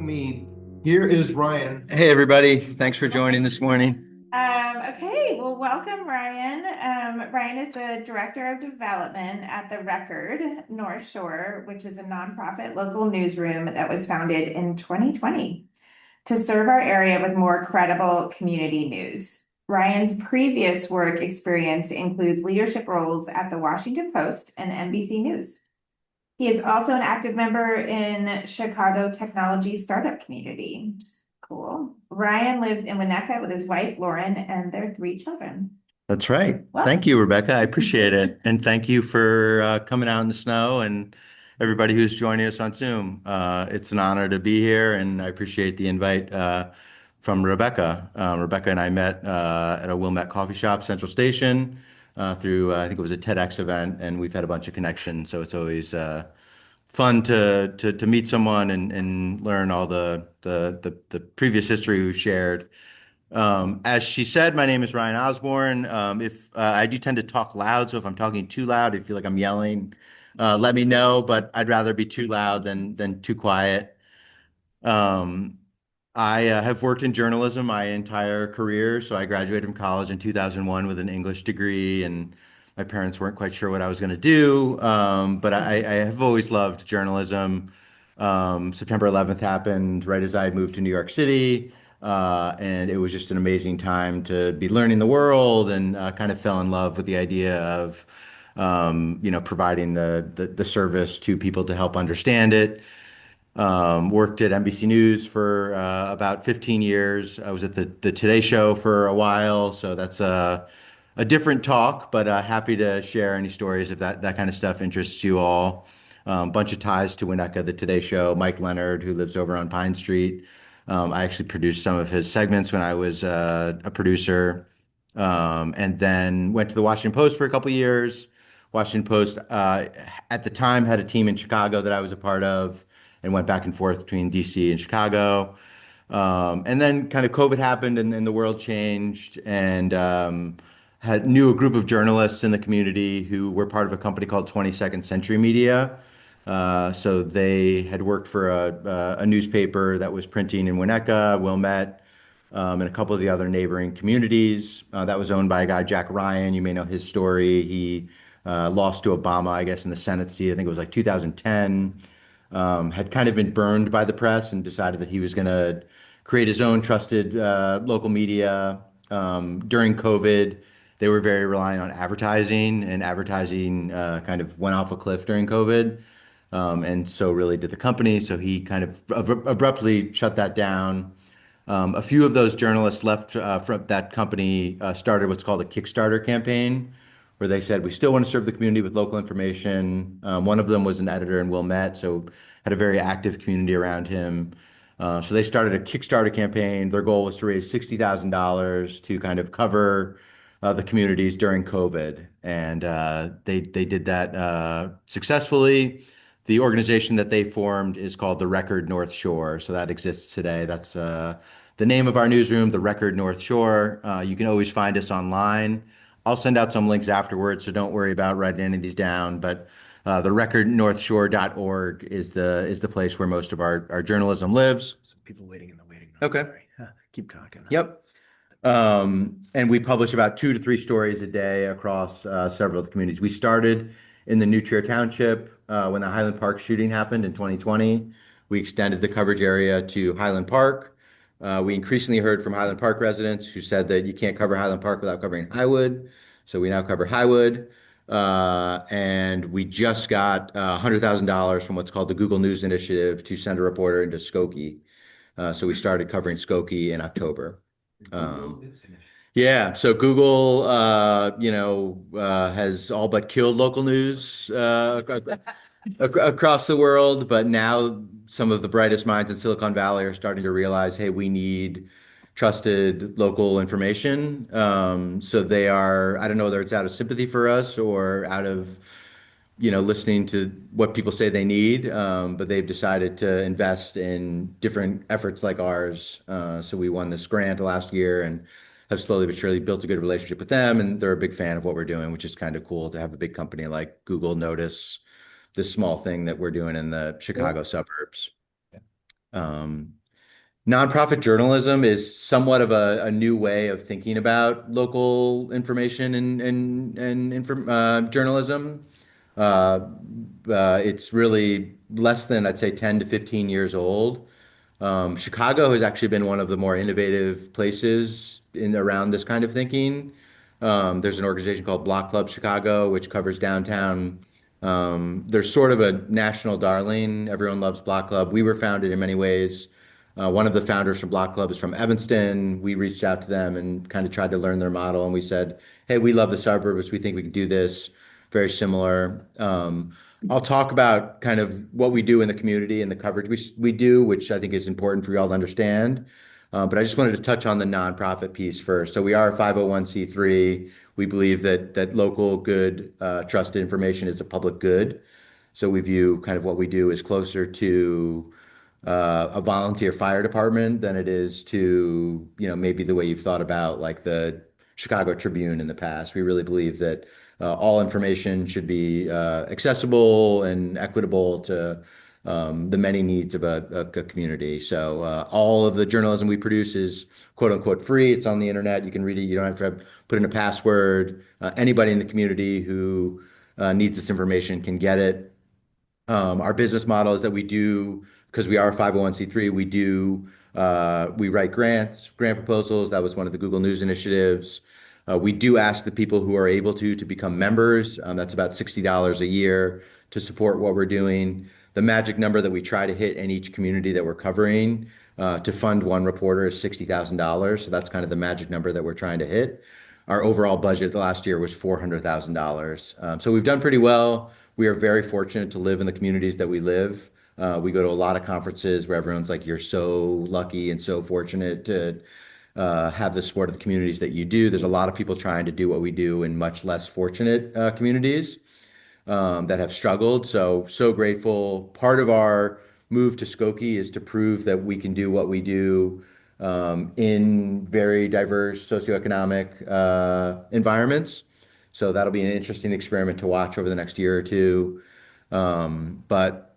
Me. Here is Ryan. Hey, everybody. Thanks for joining this morning. Okay, well, welcome, Ryan. Ryan is the Director of Development at The Record North Shore, which is a nonprofit local newsroom that was founded in 2020 to serve our area with more credible community news. Ryan's previous work experience includes leadership roles at The Washington Post and NBC News. He is also an active member in Chicago technology startup community, which is cool. Ryan lives in Winnetka with his wife, Lauren, and their three children. That's right. Well, Thank you, Rebecca. I appreciate it. And thank you for coming out in the snow and everybody who's joining us on Zoom. It's an honor to be here, and I appreciate the invite from Rebecca. Rebecca and I met at a Wilmette coffee shop, Central Station, through, I think it was a TEDx event, and we've had a bunch of connections. So it's always fun to meet someone and learn all the previous history we've shared. As she said, my name is Ryan Osborne. If I do tend to talk loud, so if I'm talking too loud, if you feel like I'm yelling, let me know. But I'd rather be too loud than too quiet. Um, I have worked in journalism my entire career. So I graduated from college in 2001 with an English degree, and my parents weren't quite sure what I was going to do. But I have always loved journalism. September 11th happened right as I moved to New York City. And it was just an amazing time to be learning the world and kind of fell in love with the idea of, providing the service to people to help understand it. Worked at NBC News for about 15 years. I was at the Today Show for a while, so that's a different talk, but happy to share any stories if that kind of stuff interests you all. Bunch of ties to Winnetka, the Today Show. Mike Leonard, who lives over on Pine Street. I actually produced some of his segments when I was a producer, and then went to the Washington Post for a couple years. Washington Post at the time had a team in Chicago that I was a part of, and went back and forth between DC and Chicago. And then kind of COVID happened and the world changed, and knew a group of journalists in the community who were part of a company called 22nd Century Media. So they had worked for a newspaper that was printing in Winnetka, Wilmette, and a couple of the other neighboring communities. That was owned by a guy, Jack Ryan. You may know his story. He lost to Obama, I guess, in the Senate seat. I think it was like 2010. Had kind of been burned by the press and decided that he was going to create his own trusted local media. During COVID, they were very reliant on advertising, and advertising kind of went off a cliff during COVID. And so really did the company. So he kind of abruptly shut that down. A few of those journalists left from that company, started what's called a Kickstarter campaign, where they said, we still want to serve the community with local information. One of them was an editor in Wilmette, so had a very active community around him. So they started a Kickstarter campaign. Their goal was to raise $60,000 to kind of cover the communities during COVID. And they did that successfully. The organization that they formed is called The Record North Shore. So that exists today. That's the name of our newsroom, The Record North Shore. You can always find us online. I'll send out some links afterwards, so don't worry about writing any of these down. But the recordnorthshore.org is the place where most of our journalism lives. Some people waiting in the waiting room. Okay. Sorry. Keep talking. Yep. And we publish about 2 to 3 stories a day across several of the communities. We started in the New Trier Township when the Highland Park shooting happened in 2020. We extended the coverage area to Highland Park. We increasingly heard from Highland Park residents who said that you can't cover Highland Park without covering Highwood. So we now cover Highwood. And we just got $100,000 from what's called the Google News Initiative to send a reporter into Skokie. So we started covering Skokie in October. Yeah, so Google, has all but killed local news across the world, but now some of the brightest minds in Silicon Valley are starting to realize, hey, we need trusted local information. So they are, I don't know whether it's out of sympathy for us or out of, listening to what people say they need, but they've decided to invest in different efforts like ours. So we won this grant last year and have slowly but surely built a good relationship with them, and they're a big fan of what we're doing, which is kind of cool to have a big company like Google notice this small thing that we're doing in the Chicago suburbs. Um, Nonprofit journalism is somewhat of a new way of thinking about local information and journalism. Uh, it's really less than, I'd say, 10 to 15 years old. Chicago has actually been one of the more innovative places in around this kind of thinking. There's an organization called Block Club Chicago, which covers downtown. There's sort of a national darling. Everyone loves Block Club. We were founded in many ways. One of the founders from Block Club is from Evanston. We reached out to them and kind of tried to learn their model, and we said, "Hey, we love the suburbs. We think we can do this very similar." I'll talk about kind of what we do in the community and the coverage we do, which I think is important for you all to understand. But I just wanted to touch on the nonprofit piece first. So we are a 501(c)(3). We believe that local good, trusted information is a public good. So we view kind of what we do as closer to a volunteer fire department than it is to, maybe the way you've thought about like the Chicago Tribune in the past. We really believe that all information should be accessible and equitable to the many needs of a community. So all of the journalism we produce is quote unquote free. It's on the internet. You can read it. You don't have to put in a password. Anybody in the community who needs this information can get it. Our business model is that we do, because we are a 501(c)(3), we write grant proposals. That was one of the Google News initiatives. We do ask the people who are able to become members. That's about $60 a year to support what we're doing. The magic number that we try to hit in each community that we're covering to fund one reporter is $60,000. So that's kind of the magic number that we're trying to hit. Our overall budget last year was $400,000. So we've done pretty well. We are very fortunate to live in the communities that we live. We go to a lot of conferences where everyone's like, "You're so lucky and so fortunate to have the support of the communities that you do." There's a lot of people trying to do what we do in much less fortunate communities that have struggled. So grateful. Part of our move to Skokie is to prove that we can do what we do in very diverse socioeconomic environments. So that'll be an interesting experiment to watch over the next year or two. But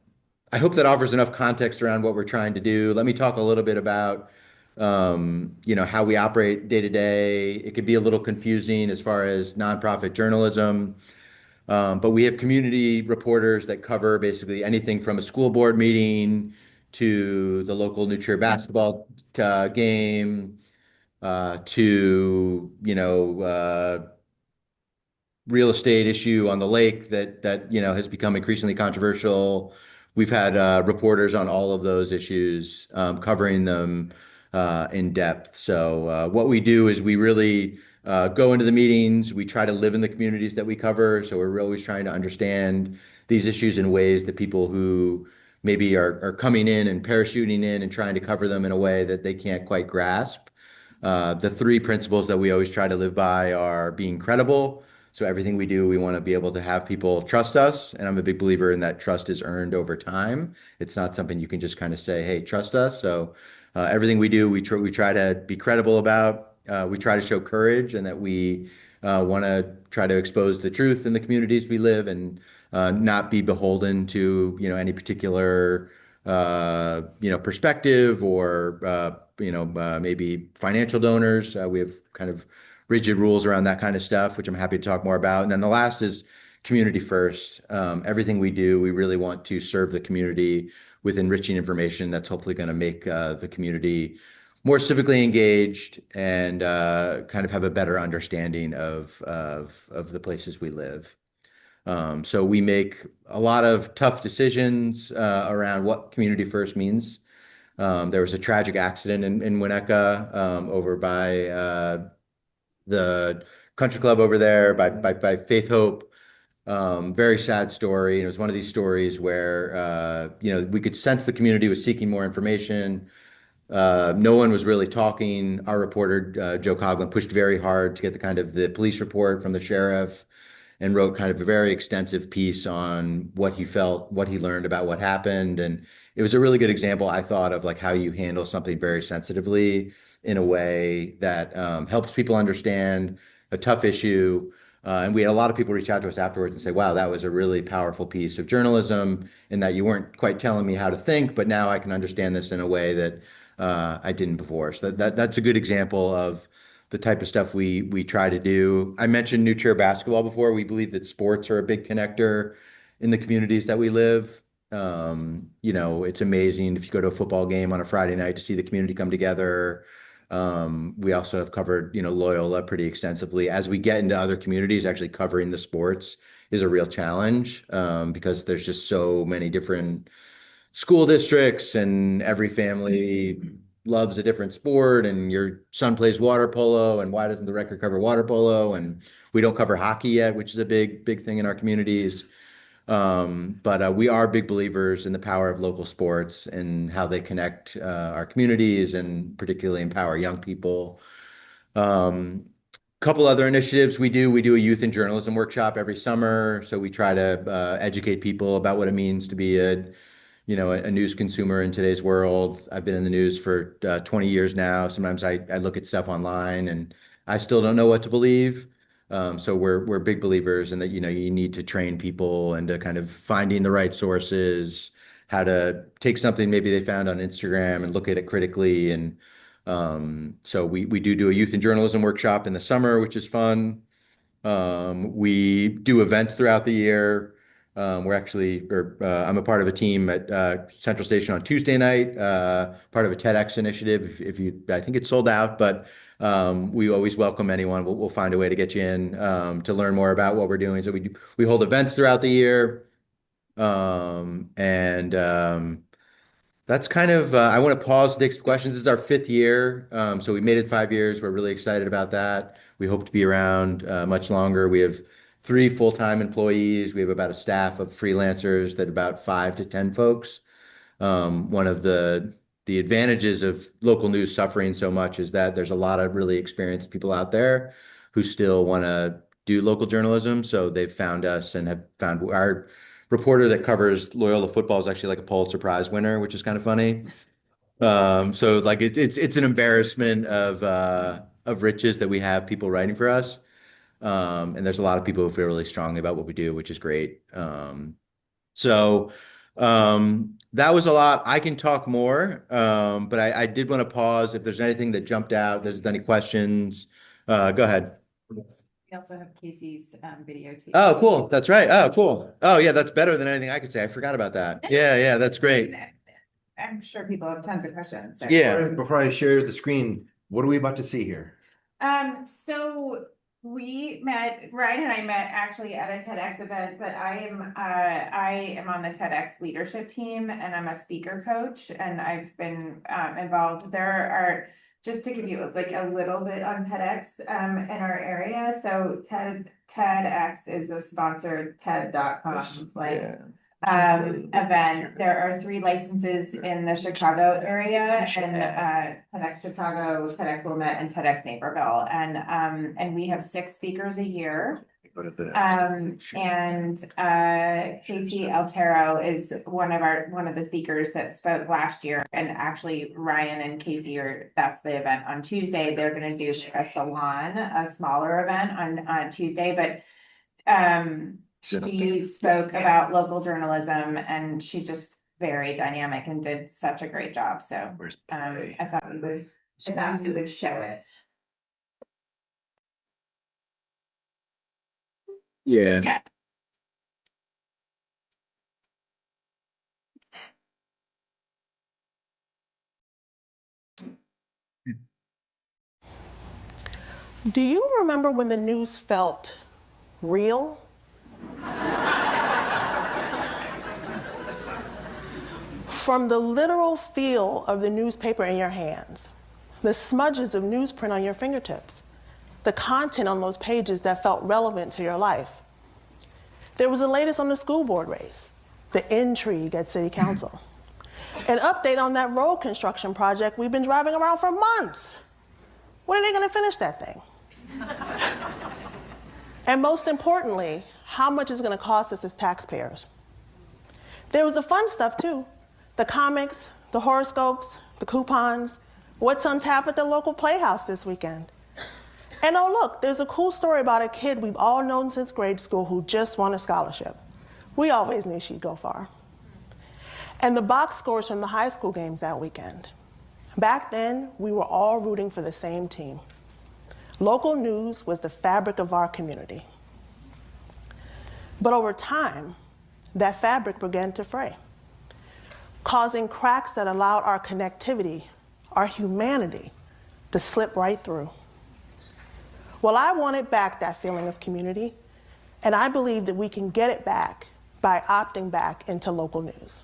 I hope that offers enough context around what we're trying to do. Let me talk a little bit about how we operate day to day. It could be a little confusing as far as nonprofit journalism. But we have community reporters that cover basically anything from a school board meeting to the local New Trier basketball game to, real estate issue on the lake that has become increasingly controversial. We've had reporters on all of those issues, covering them in depth. So what we do is we really go into the meetings. We try to live in the communities that we cover. So we're always trying to understand these issues in ways that people who maybe are coming in and parachuting in and trying to cover them in a way that they can't quite grasp. The three principles that we always try to live by are being credible. So everything we do, we want to be able to have people trust us. And I'm a big believer in that trust is earned over time. It's not something you can just kind of say, "Hey, trust us." So everything we do, we try to be credible about. We try to show courage and that we want to try to expose the truth in the communities we live and not be beholden to, any particular, perspective or, maybe financial donors. We have kind of rigid rules around that kind of stuff, which I'm happy to talk more about. And then the last is community first. Everything we do, we really want to serve the community with enriching information that's hopefully going to make the community more civically engaged and kind of have a better understanding of the places we live. So we make a lot of tough decisions around what community first means. There was a tragic accident in Winnetka over by the country club over there by Faith Hope. Very sad story. And it was one of these stories where, we could sense the community was seeking more information. No one was really talking. Our reporter, Joe Coughlin, pushed very hard to get the police report from the sheriff and wrote kind of a very extensive piece on what he felt, what he learned about what happened. And it was a really good example, I thought, of like how you handle something very sensitively in a way that helps people understand a tough issue, And we had a lot of people reach out to us afterwards and say, wow, that was a really powerful piece of journalism in that you weren't quite telling me how to think, but now I can understand this in a way that I didn't before. So that's a good example of the type of stuff we try to do. I mentioned New Chair Basketball before. We believe that sports are a big connector in the communities that we live. It's amazing if you go to a football game on a Friday night to see the community come together. We also have covered, Loyola pretty extensively. As we get into other communities, actually covering the sports is a real challenge because there's just so many different school districts and every family loves a different sport and your son plays water polo and why doesn't the record cover water polo? And we don't cover hockey yet, which is a big thing in our communities. But we are big believers in the power of local sports and how they connect our communities and particularly empower young people. Couple other initiatives we do. We do a youth and journalism workshop every summer. So we try to educate people about what it means to be a news consumer in today's world. I've been in the news for 20 years now. Sometimes I look at stuff online and I still don't know what to believe. So we're big believers in that, you need to train people and to kind of finding the right sources, how to take something maybe they found on Instagram and look at it critically. And so we do a youth and journalism workshop in the summer, which is fun. We do events throughout the year. I'm a part of a team at Central Station on Tuesday night, part of a TEDx initiative. I think it's sold out, but we always welcome anyone. We'll find a way to get you in to learn more about what we're doing. So we hold events throughout the year, and that's kind of. I want to pause to take some questions. This is our 5th year, so we made it 5 years. We're really excited about that. We hope to be around much longer. We have 3 full-time employees. We have about a staff of freelancers that about 5 to 10 folks. One of the advantages of local news suffering so much is that there's a lot of really experienced people out there who still want to do local journalism. So they've found us and have found our reporter that covers Loyola football is actually like a Pulitzer Prize winner, which is kind of funny. So like it's an embarrassment of riches that we have people writing for us. And there's a lot of people who feel really strongly about what we do, which is great. So that was a lot. I can talk more, but I did want to pause. If there's anything that jumped out, if there's any questions, go ahead. We also have Casey's video too. Oh, cool. That's right. Oh, cool. Oh, yeah, that's better than anything I could say. I forgot about that. Yeah, that's great. I'm sure people have tons of questions. So. Yeah. Before I share the screen, what are we about to see here? So Ryan and I met actually at a TEDx event, but I am on the TEDx leadership team and I'm a speaker coach and I've been involved. There are, just to give you like a little bit on TEDx in our area. So TEDx is a sponsored TED.com event. There are 3 licenses in the Chicago area and TEDx Chicago, TEDx Wilmette, and TEDx Naperville. And we have 6 speakers a year. Casey Altero is one of the speakers that spoke last year. And actually Ryan and Casey that's the event on Tuesday. They're gonna do a salon, a smaller event on Tuesday, but she spoke about local journalism and she just very dynamic and did such a great job. So I thought we would show it. Yeah. Do you remember when the news felt real? From the literal feel of the newspaper in your hands, the smudges of newsprint on your fingertips, the content on those pages that felt relevant to your life. There was the latest on the school board race, the intrigue at city council, an update on that road construction project we've been driving around for months. When are they going to finish that thing? And most importantly, how much is it going to cost us as taxpayers? There was the fun stuff too. The comics, the horoscopes, the coupons, what's on tap at the local playhouse this weekend. And oh, look, there's a cool story about a kid we've all known since grade school who just won a scholarship. We always knew she'd go far. And the box scores from the high school games that weekend. Back then, we were all rooting for the same team. Local news was the fabric of our community. But over time, that fabric began to fray, causing cracks that allowed our connectivity, our humanity, to slip right through. Well, I wanted back that feeling of community, and I believe that we can get it back by opting back into local news.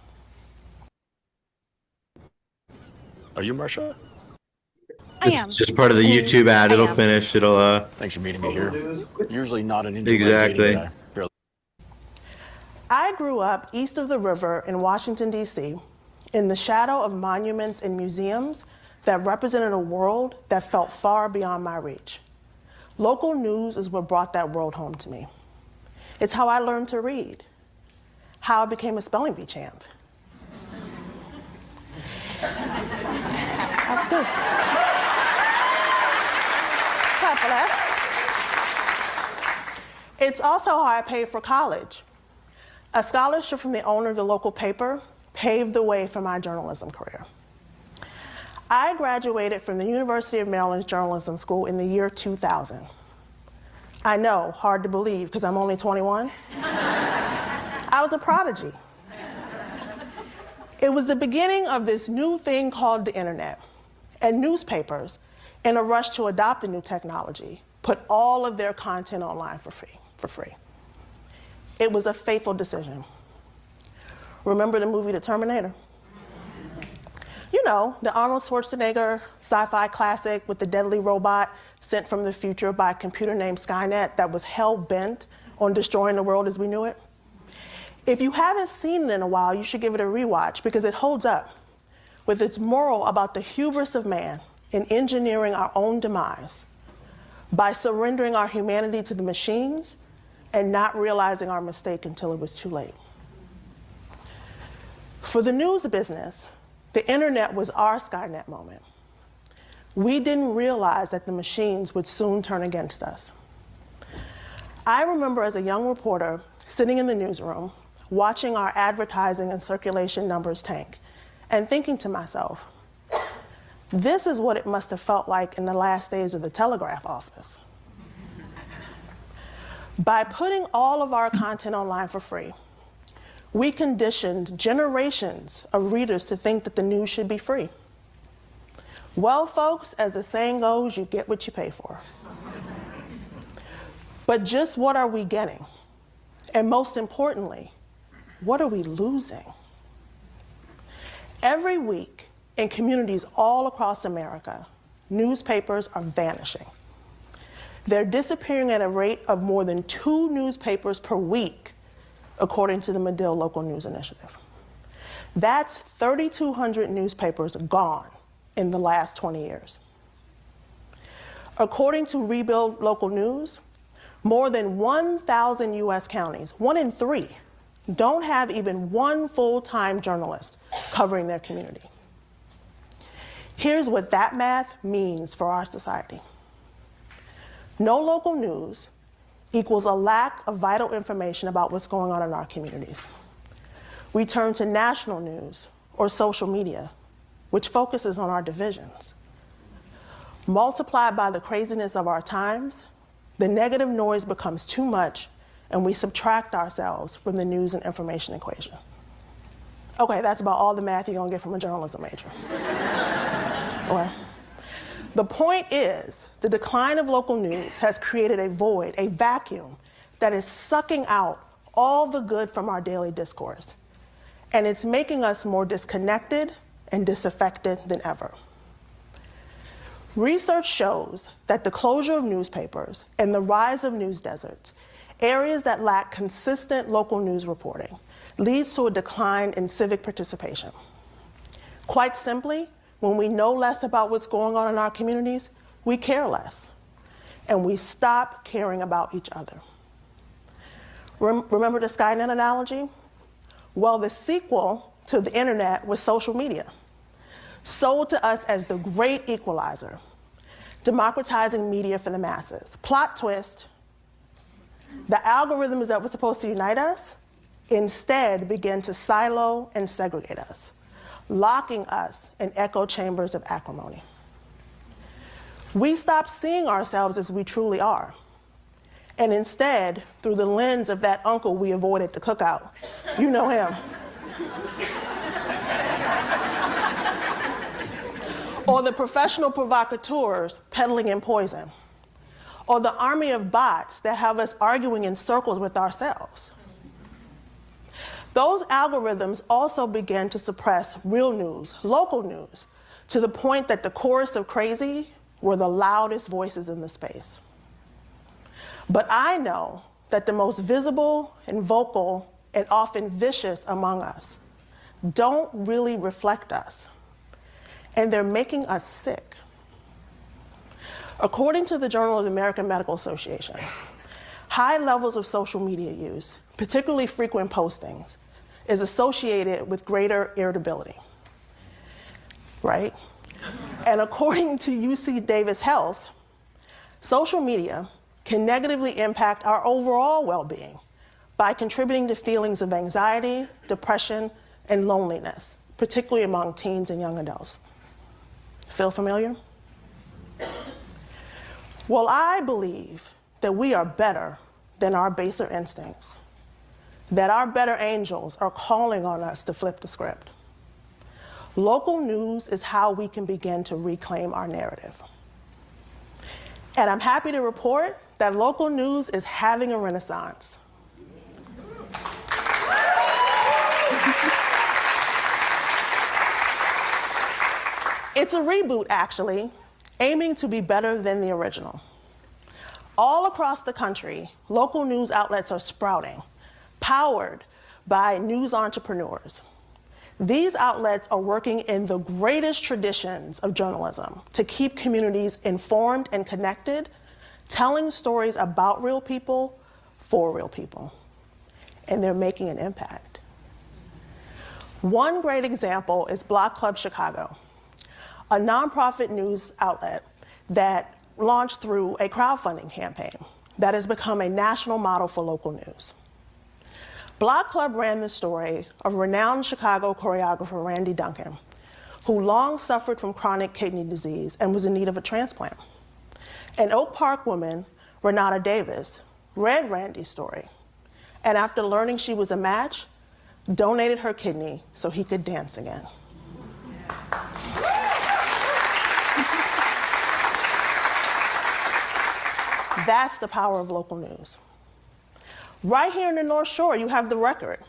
Are you Marsha? I am. It's just part of the YouTube ad. I It'll am. finish. It'll, Thanks for meeting me here. Usually not an introvert Exactly. meeting, but I barely. I grew up east of the river in Washington, D.C., in the shadow of monuments and museums that represented a world that felt far beyond my reach. Local news is what brought that world home to me. It's how I learned to read, how I became a spelling bee champ. That's good. Clap for that. It's also how I paid for college. A scholarship from the owner of the local paper paved the way for my journalism career. I graduated from the University of Maryland's Journalism School in the year 2000. I know, hard to believe because I'm only 21. I was a prodigy. It was the beginning of this new thing called the internet, and newspapers, in a rush to adopt the new technology, put all of their content online for free. It was a fateful decision. Remember the movie The Terminator? You know, the Arnold Schwarzenegger sci-fi classic with the deadly robot sent from the future by a computer named Skynet that was hell-bent on destroying the world as we knew it. If you haven't seen it in a while, you should give it a rewatch because it holds up with its moral about the hubris of man in engineering our own demise by surrendering our humanity to the machines and not realizing our mistake until it was too late. For the news business, the internet was our Skynet moment. We didn't realize that the machines would soon turn against us. I remember as a young reporter sitting in the newsroom, watching our advertising and circulation numbers tank, and thinking to myself, this is what it must have felt like in the last days of the telegraph office. By putting all of our content online for free, we conditioned generations of readers to think that the news should be free. Well, folks, as the saying goes, you get what you pay for. But just what are we getting? And most importantly, what are we losing? Every week, in communities all across America, newspapers are vanishing. They're disappearing at a rate of more than 2 newspapers per week, according to the Medill Local News Initiative. That's 3,200 newspapers gone in the last 20 years. According to Rebuild Local News, more than 1,000 US counties, 1 in 3, don't have even one full-time journalist covering their community. Here's what that math means for our society. No local news equals a lack of vital information about what's going on in our communities. We turn to national news or social media, which focuses on our divisions. Multiplied by the craziness of our times, the negative noise becomes too much and we subtract ourselves from the news and information equation. Okay, that's about all the math you're gonna get from a journalism major. Well, the point is, the decline of local news has created a void, a vacuum, that is sucking out all the good from our daily discourse. And it's making us more disconnected and disaffected than ever. Research shows that the closure of newspapers and the rise of news deserts, areas that lack consistent local news reporting, leads to a decline in civic participation. Quite simply, when we know less about what's going on in our communities, we care less, and we stop caring about each other. Remember the Skynet analogy? Well, the sequel to the internet was social media, sold to us as the great equalizer, democratizing media for the masses. Plot twist, the algorithms that were supposed to unite us instead began to silo and segregate us, locking us in echo chambers of acrimony. We stopped seeing ourselves as we truly are, and instead, through the lens of that uncle we avoided the cookout. You know him. Or the professional provocateurs peddling in poison. Or the army of bots that have us arguing in circles with ourselves. Those algorithms also began to suppress real news, local news, to the point that the chorus of crazy were the loudest voices in the space. But I know that the most visible and vocal and often vicious among us don't really reflect us, and they're making us sick. According to the Journal of the American Medical Association, high levels of social media use, particularly frequent postings, is associated with greater irritability, right? And according to UC Davis Health, social media can negatively impact our overall well-being by contributing to feelings of anxiety, depression, and loneliness, particularly among teens and young adults. Feel familiar? Well, I believe that we are better than our baser instincts, that our better angels are calling on us to flip the script. Local news is how we can begin to reclaim our narrative. And I'm happy to report that local news is having a renaissance. It's a reboot, actually, aiming to be better than the original. All across the country, local news outlets are sprouting, powered by news entrepreneurs. These outlets are working in the greatest traditions of journalism to keep communities informed and connected, telling stories about real people for real people. And they're making an impact. One great example is Block Club Chicago, a nonprofit news outlet that launched through a crowdfunding campaign that has become a national model for local news. Block Club ran the story of renowned Chicago choreographer Randy Duncan, who long suffered from chronic kidney disease and was in need of a transplant. An Oak Park woman, Renata Davis, read Randy's story, and after learning she was a match, donated her kidney so he could dance again. That's the power of local news. Right here in the North Shore, you have The Record,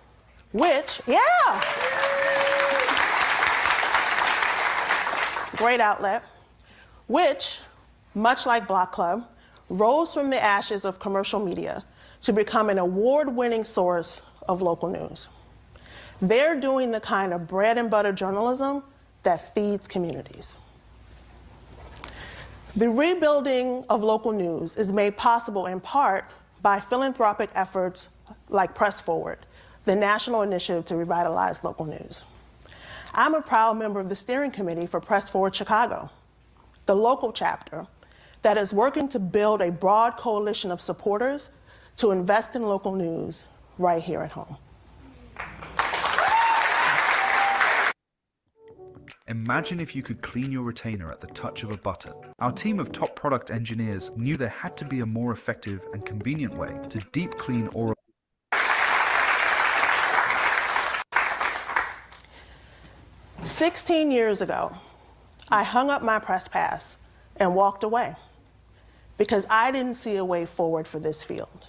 which, great outlet, which, much like Block Club, rose from the ashes of commercial media to become an award-winning source of local news. They're doing the kind of bread and butter journalism that feeds communities. The rebuilding of local news is made possible in part by philanthropic efforts like Press Forward, the national initiative to revitalize local news. I'm a proud member of the steering committee for Press Forward Chicago, the local chapter that is working to build a broad coalition of supporters to invest in local news right here at home. Imagine if you could clean your retainer at the touch of a button. Our team of top product engineers knew there had to be a more effective and convenient way to deep clean oral. 16 years ago, I hung up my press pass and walked away because I didn't see a way forward for this field.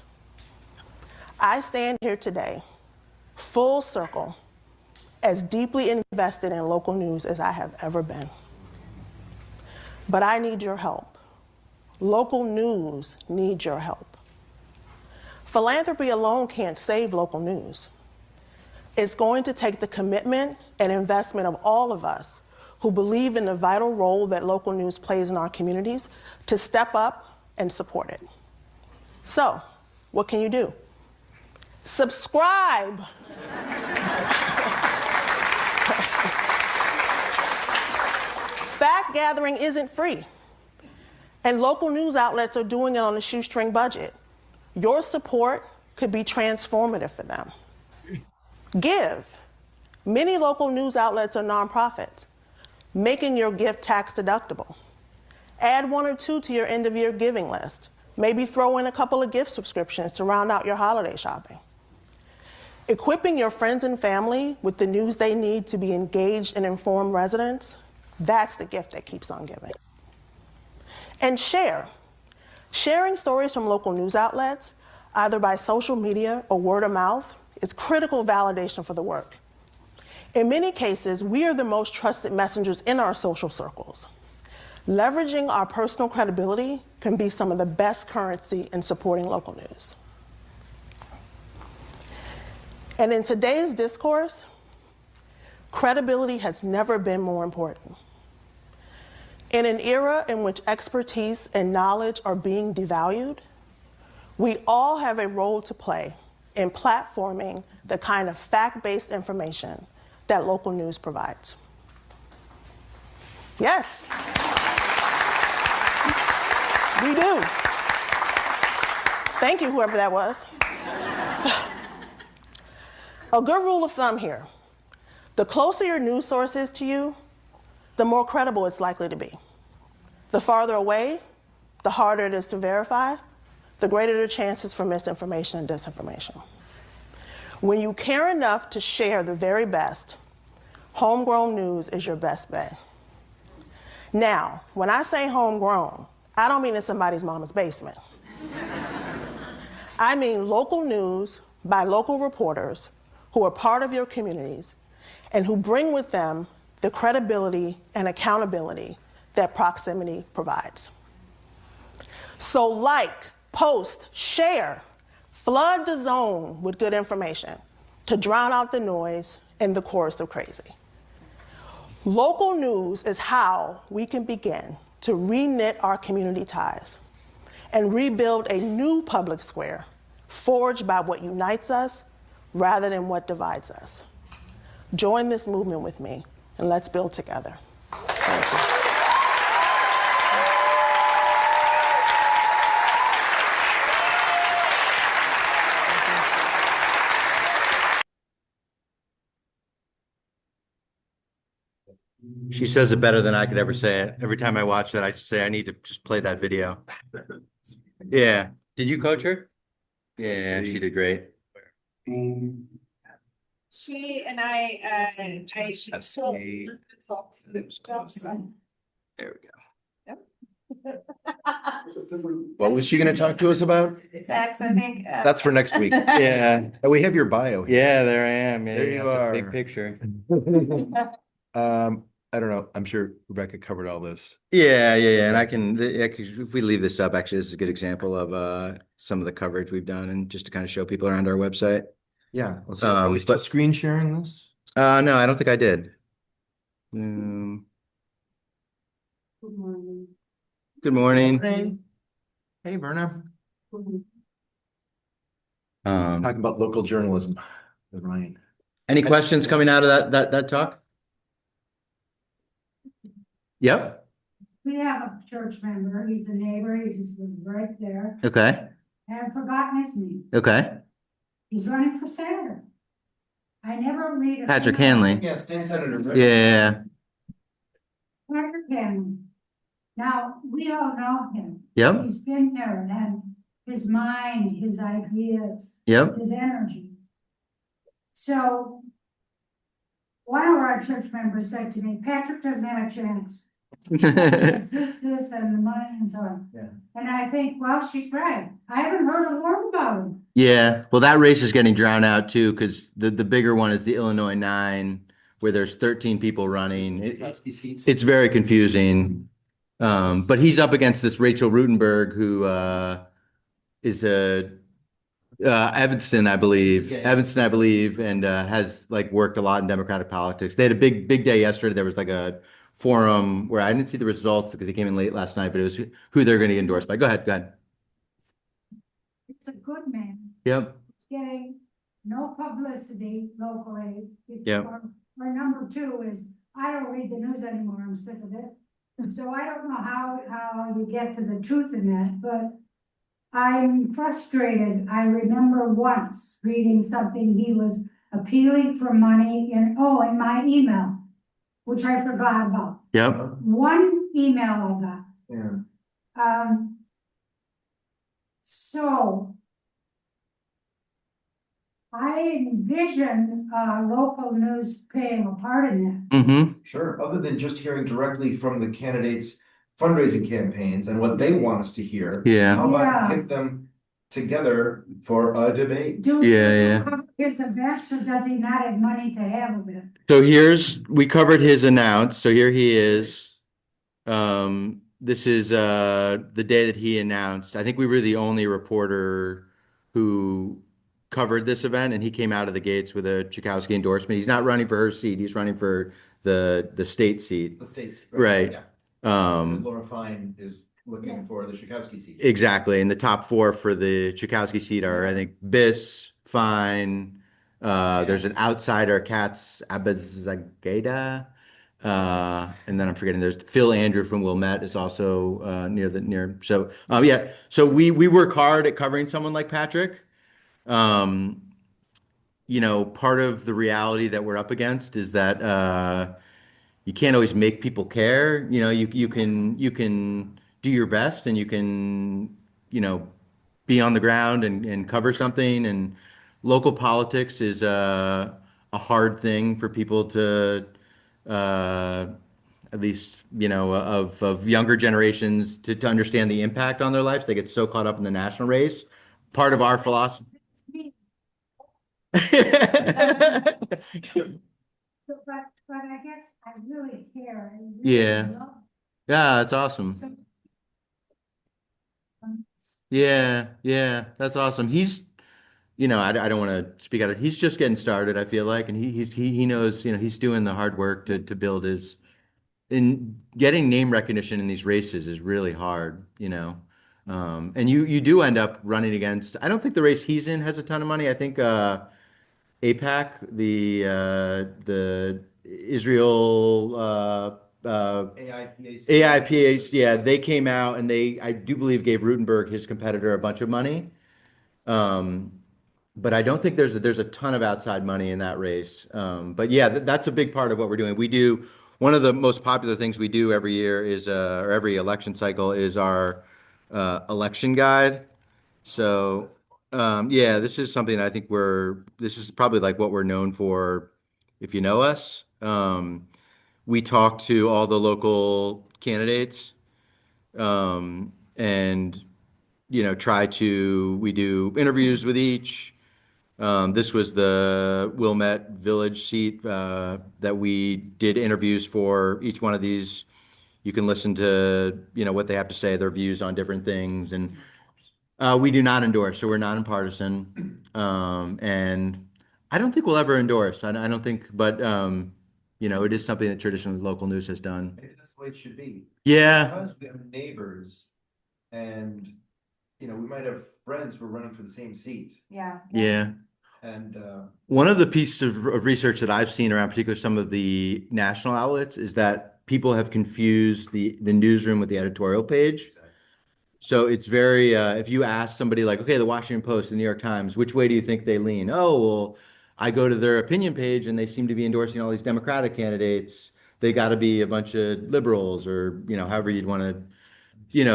I stand here today, full circle, as deeply invested in local news as I have ever been. But I need your help. Local news needs your help. Philanthropy alone can't save local news. It's going to take the commitment and investment of all of us who believe in the vital role that local news plays in our communities to step up and support it. So, what can you do? Subscribe. Fact gathering isn't free. And local news outlets are doing it on a shoestring budget. Your support could be transformative for them. Give. Many local news outlets are nonprofits, making your gift tax deductible. Add 1 or 2 to your end of year giving list. Maybe throw in a couple of gift subscriptions to round out your holiday shopping. Equipping your friends and family with the news they need to be engaged and informed residents, that's the gift that keeps on giving. And share. Sharing stories from local news outlets, either by social media or word of mouth, is critical validation for the work. In many cases, we are the most trusted messengers in our social circles. Leveraging our personal credibility can be some of the best currency in supporting local news. And in today's discourse, credibility has never been more important. In an era in which expertise and knowledge are being devalued, we all have a role to play in platforming the kind of fact-based information that local news provides. Yes, we do. Thank you, whoever that was. A good rule of thumb here: the closer your news source is to you, the more credible it's likely to be. The farther away, the harder it is to verify, the greater the chances for misinformation and disinformation. When you care enough to share the very best, homegrown news is your best bet. Now, when I say homegrown, I don't mean in somebody's mama's basement. I mean local news by local reporters who are part of your communities and who bring with them the credibility and accountability that proximity provides. So like, post, share, flood the zone with good information to drown out the noise and the chorus of crazy. Local news is how we can begin to reknit our community ties and rebuild a new public square forged by what unites us rather than what divides us. Join this movement with me, and let's build together. Thank you. She says it better than I could ever say it. Every time I watch that, I just say, I need to just play that video. Yeah. Did you coach her? Yeah, she did great. She and I, There we go. What was she gonna talk to us about? Sex, I think. That's for next week. Yeah. Oh, we have your bio here. Yeah, there I am. Yeah, There you that's a are. Big picture. I don't know. I'm sure Rebecca covered all this. Yeah. And I can, yeah, 'cause if we leave this up, actually, this is a good example of some of the coverage we've done and just to kind of show people around our website. Yeah. Let's see. Are we still screen sharing this? No, I don't think I did. Good morning. Hey, Verna. Um, Talking about local journalism with Ryan. any questions coming out of that talk? Yep. We have a church member, he's a neighbor, he just lives right there. Okay. I have forgotten his name. Okay. He's running for senator. I never read. Patrick Hanley. Yeah, state senator. right? Yeah. Patrick Hanley. Now, we all know him. Yep. He's been there, and his mind, his ideas, Yep. his energy. So one of our church members said to me, Patrick doesn't have a chance. It's this, and the money and so on. Yeah. And I think, well, she's right. I haven't heard a word about him. Yeah. Well, that race is getting drowned out too, because the bigger one is the Illinois 9, where there's 13 people running. It's very confusing. But he's up against this Rachel Rutenberg, who is a Evanston, I believe. Yeah. Evanston, I believe, and has like worked a lot in Democratic politics. They had a big day yesterday. There was like a forum where I didn't see the results because they came in late last night, but it was who they're going to get endorsed by. Go ahead. It's a good man. Yep. It's getting no publicity locally. Yep. Or number two is, I don't read the news anymore, I'm sick of it. So I don't know how you get to the truth in that, but I'm frustrated. I remember once reading something, he was appealing for money in my email, which I forgot about. Yep. One email I got. Yeah. So I envision, local news playing a part in that. Mm-hmm. Sure, other than just hearing directly from the candidates' fundraising campaigns and what they want us to hear. Yeah. How about Yeah. get them together for a debate? Yeah. His events, or does he not have money to have a bit? So we covered his announce. So here he is. This is the day that he announced. I think we were the only reporter who covered this event, and he came out of the gates with a Chakowski endorsement. He's not running for her seat. He's running for the state seat. The states. Right. Yeah. Um, Laura Fine is looking for the Chakowski seat. exactly. And the top four for the Chakowski seat are, I think, Biss, Fine. There's an outsider, Katz Abizageda. And then I'm forgetting there's Phil Andrew from Wilmette is also near. So yeah. So we work hard at covering someone like Patrick. Part of the reality that we're up against is that you can't always make people care. You can do your best and you can, be on the ground and cover something. And local politics is a hard thing for people to, at least, of younger generations to understand the impact on their lives. They get so caught up in the national race. Part of our philosophy. But I guess I really care. I really Yeah. love Yeah, that's awesome. it. Yeah, that's awesome. He's, I don't want to speak out of, he's just getting started, I feel like, and he knows, he's doing the hard work to build in getting name recognition in these races is really hard, and you do end up running against, I don't think the race he's in has a ton of money. I think, AIPAC, the Israel, AIPAC, yeah, they came out and I do believe gave Rutenberg, his competitor, a bunch of money. But I don't think there's a ton of outside money in that race. But yeah, that's a big part of what we're doing. One of the most popular things we do every year is, or every election cycle is our election guide. So, yeah, this is something I think this is probably like what we're known for if you know us. We talk to all the local candidates, and, we do interviews with each. This was the Wilmette Village seat, that we did interviews for each one of these. You can listen to, what they have to say, their views on different things. And we do not endorse, so we're nonpartisan. And I don't think we'll ever endorse. I don't think, but, it is something that traditionally local news has done. Maybe that's the way it should be. Yeah. Because we have neighbors and, we might have friends who are running for the same seat. Yeah. Yeah. And, One of the pieces of research that I've seen around particularly some of the national outlets is that people have confused the newsroom with the editorial page. So it's very, if you ask somebody like, okay, the Washington Post, the New York Times, which way do you think they lean? Oh, well, I go to their opinion page and they seem to be endorsing all these Democratic candidates. They got to be a bunch of liberals or, however you'd want to,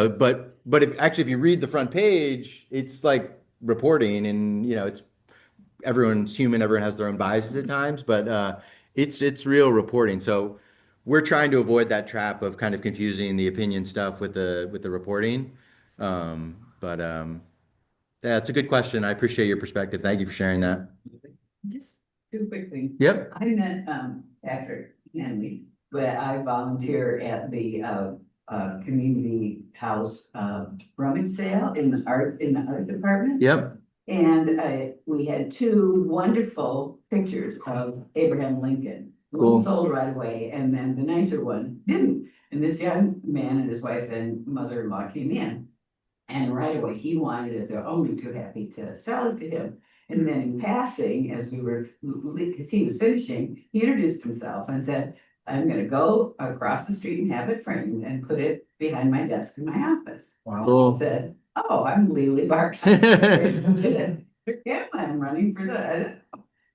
but if you read the front page, it's like reporting and, it's everyone's human, everyone has their own biases at times, but it's real reporting. So we're trying to avoid that trap of kind of confusing the opinion stuff with the reporting. Yeah, it's a good question. I appreciate your perspective. Thank you for sharing that. Just two quick things. Yep. I met Patrick Henley, but I volunteer at the community house rummage sale in the art department. Yep. And we had two wonderful pictures of Abraham Lincoln. Cool. One sold right away, and then the nicer one didn't. And this young man and his wife and mother-in-law came in. And right away, he wanted it. They're only too happy to sell it to him. And then in passing, as we were, because he was finishing, he introduced himself and said, I'm gonna go across the street and have it framed and put it behind my desk in my office. Cool. He said, oh, I'm Lily Barks. Yeah, I'm running for the,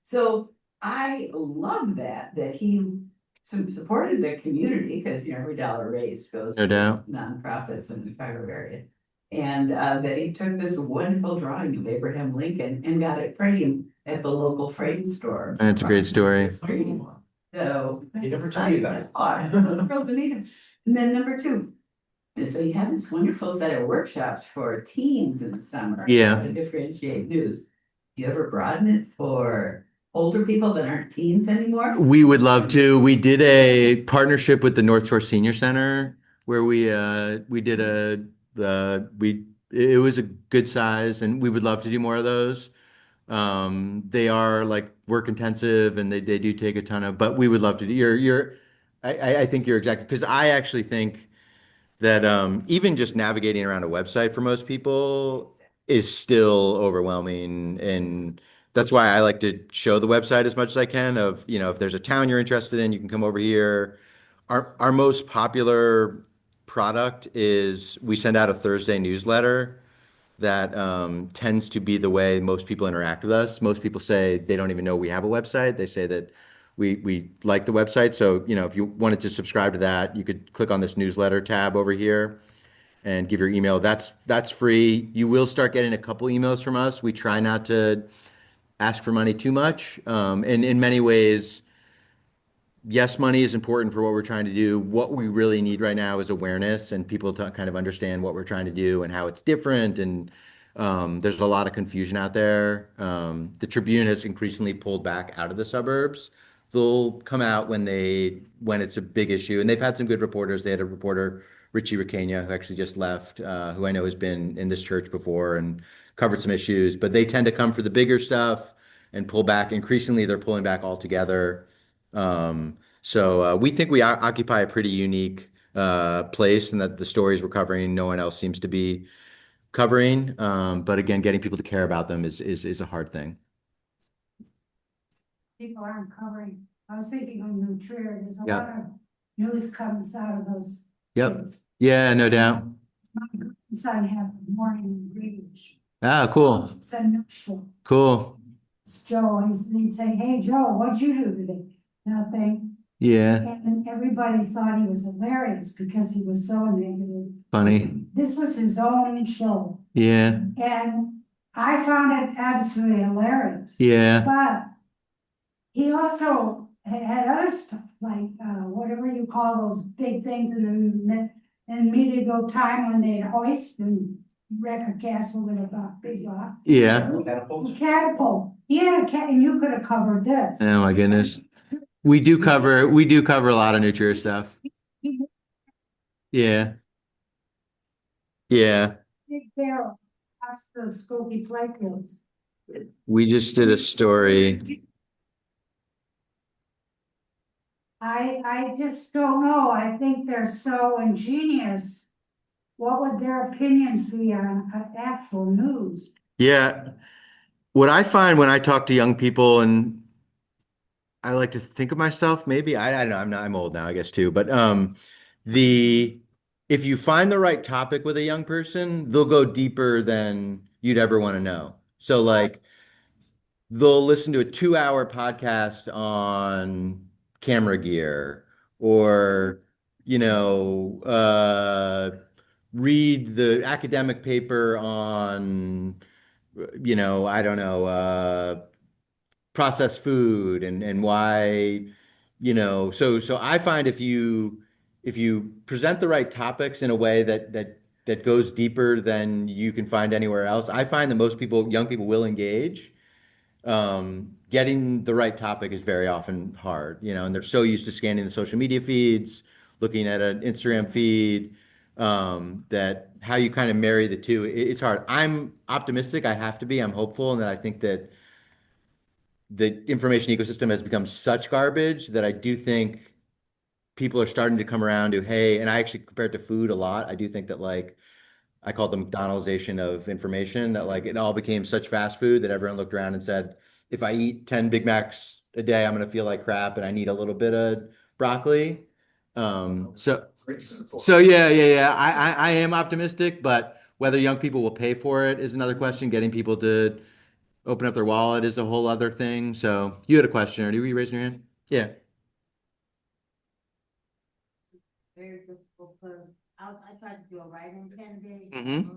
so I love that he supported the community, because, you know, every dollar raised goes No to doubt. nonprofits in the Chicago area. And that he took this wonderful drawing of Abraham Lincoln and got it framed at the local frame store. That's a great story. So. He never told you that. I'm thrilled to meet him. And then number two, and so you have this wonderful set of workshops for teens in the summer. Yeah. How to differentiate news. Do you ever broaden it for older people that aren't teens anymore? We would love to. We did a partnership with the North Shore Senior Center where we did it was a good size, and we would love to do more of those. They are like work intensive, and they do take a ton of, but we would love to do. I think you're exactly, because I actually think that even just navigating around a website for most people is still overwhelming, and that's why I like to show the website as much as I can of, you know, if there's a town you're interested in, you can come over here. Our most popular product is we send out a Thursday newsletter that tends to be the way most people interact with us. Most people say they don't even know we have a website. They say that we like the website. So, you know, if you wanted to subscribe to that, you could click on this newsletter tab over here and give your email. That's free. You will start getting a couple emails from us. We try not to ask for money too much. And in many ways, yes, money is important for what we're trying to do. What we really need right now is awareness and people to kind of understand what we're trying to do and how it's different. And there's a lot of confusion out there. The Tribune has increasingly pulled back out of the suburbs. They'll come out when it's a big issue, and they've had some good reporters. They had a reporter, Richie Ricania, who actually just left, who I know has been in this church before and covered some issues. But they tend to come for the bigger stuff and pull back. Increasingly, they're pulling back altogether. So we think we occupy a pretty unique place, and that the stories we're covering, no one else seems to be covering. But again, getting people to care about them is a hard thing. People aren't covering. I was thinking of New Trier, there's a Yeah. lot of news comes out of those. Yep. things. Yeah, no doubt. My grandson had a morning reading. Ah, cool. It's a news show. Cool. It's Joe, and they'd say, hey, Joe, what'd you do today? Nothing. Yeah. And everybody thought he was hilarious because he was so negative. Funny. This was his own show, Yeah. and I found it absolutely hilarious. Yeah. But he also had other stuff, like, whatever you call those big things in medieval time when they'd hoist and wreck a castle with a big rock. Yeah. Catapult. He had a cat, and you could have covered this. Oh my goodness. We do cover a lot of New Trier stuff. Yeah. Yeah. Big barrel. That's the Skokie playfields. We just did a story. I just don't know. I think they're so ingenious. What would their opinions be on actual news? Yeah. What I find when I talk to young people, and I like to think of myself, maybe, I don't know, I'm old now, I guess too, but if you find the right topic with a young person, they'll go deeper than you'd ever want to know. So like they'll listen to a 2-hour podcast on camera gear, or, you know, read the academic paper on, you know, I don't know, processed food and why, you know, so I find if you present the right topics in a way that goes deeper than you can find anywhere else, I find that most people, young people, will engage. Getting the right topic is very often hard, you know, and they're so used to scanning the social media feeds, looking at an Instagram feed, that how you kind of marry the two, it's hard. I'm optimistic. I have to be. I'm hopeful, and that I think that the information ecosystem has become such garbage that I do think people are starting to come around to, hey, and I actually compare it to food a lot. I do think that, like, I call it the McDonald'sization of information, that like it all became such fast food that everyone looked around and said, if I eat 10 Big Macs a day, I'm going to feel like crap, and I need a little bit of broccoli. So yeah. I am optimistic, but whether young people will pay for it is another question. Getting people to open up their wallet is a whole other thing. So you had a question, or were you raising your hand? Yeah. Very difficult because I tried to do a write-in candidate. Mhm.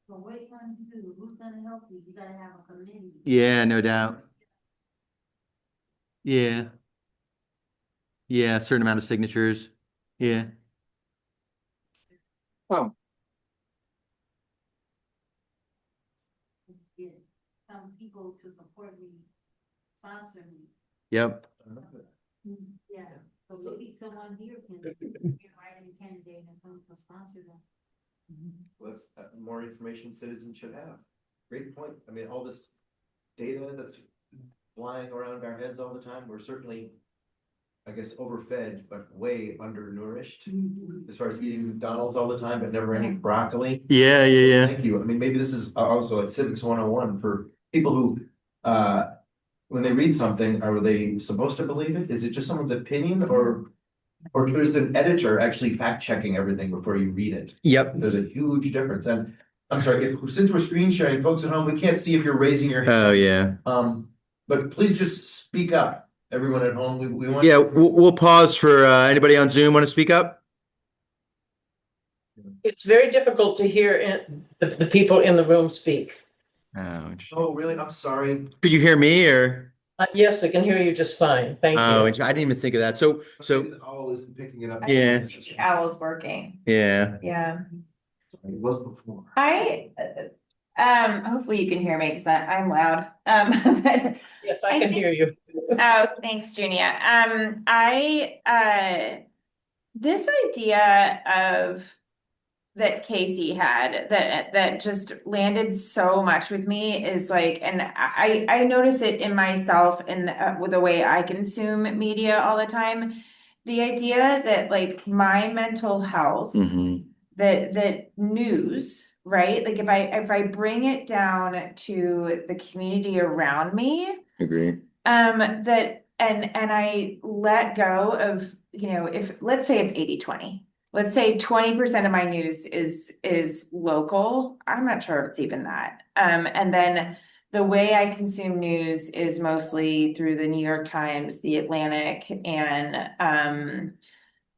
So what you gonna do? Who's gonna help you? You gotta have a committee. Yeah, no doubt. Yeah. Yeah, a certain amount of signatures. Yeah. Oh. Get some people to support me, sponsor me. Yep. Yeah, so maybe someone here can be a write-in candidate and someone can sponsor them. Let's, more information citizens should have. Great point. I mean, all this data that's flying around our heads all the time, we're certainly, I guess, overfed, but way undernourished. As far as eating McDonald's all the time, but never any broccoli. Yeah. Thank you. I mean, maybe this is also like civics 101 for people who, when they read something, are they supposed to believe it? Is it just someone's opinion, or there's an editor actually fact checking everything before you read it? Yep. There's a huge difference. And I'm sorry, since we're screen sharing, folks at home, we can't see if you're raising your hand. Oh, yeah. But please just speak up, everyone at home. We want. Yeah, we'll pause for anybody on Zoom want to speak up? It's very difficult to hear the people in the room speak. Oh, interesting. Oh, really? I'm sorry. Could you hear me or? Yes, I can hear you just fine. Thank Oh, you. I didn't even think of that. So, The owl isn't picking it up. Yeah. The owl's working. yeah. Yeah. It was before. Hopefully you can hear me because I'm loud. But Yes, I can hear you. Oh, thanks, Junia. This idea of that Casey had that just landed so much with me is like, and I notice it in myself and with the way I consume media all the time. The idea that like my mental health, that news, right? Like if I bring it down to the community around me, Agree. that and I let go of, if let's say it's 80-20. Let's say 20% of my news is local. I'm not sure if it's even that. And then the way I consume news is mostly through the New York Times, the Atlantic, and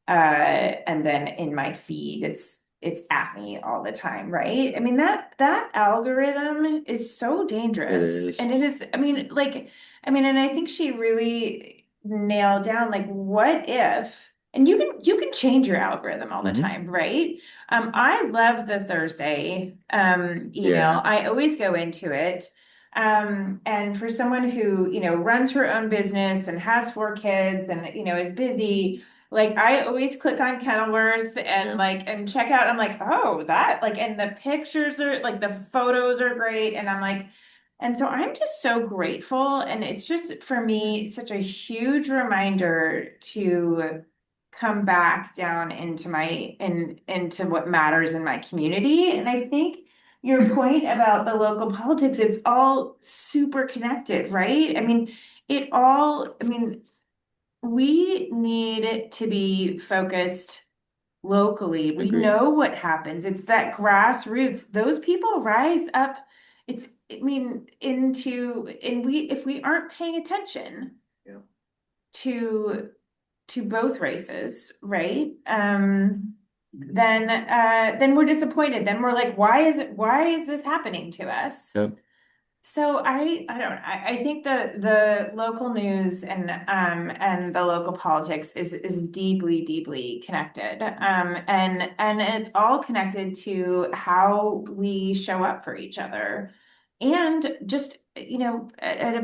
then in my feed, it's at me all the time, right? I mean, that algorithm is so dangerous. It is. And it is, and I think she really nailed down like, what if, and you can change your algorithm all the time, right? I love the Thursday email. Yeah. I always go into it. And for someone who, runs her own business and has 4 kids and, is busy, like I always click on Kenilworth and and check out, I'm like, oh, that and the pictures are the photos are great. And I'm like, and so I'm just so grateful. And it's just for me, such a huge reminder to come back down into into what matters in my community. And I think your point about the local politics, it's all super connected, right? We need to be focused locally. We Agreed. know what happens. It's that grassroots. Those people rise up. If we aren't paying attention to both races, right? Then we're disappointed. Then we're like, why is this happening to us? Yep. So I think the local news and the local politics is deeply, deeply connected. And it's all connected to how we show up for each other. And just, at a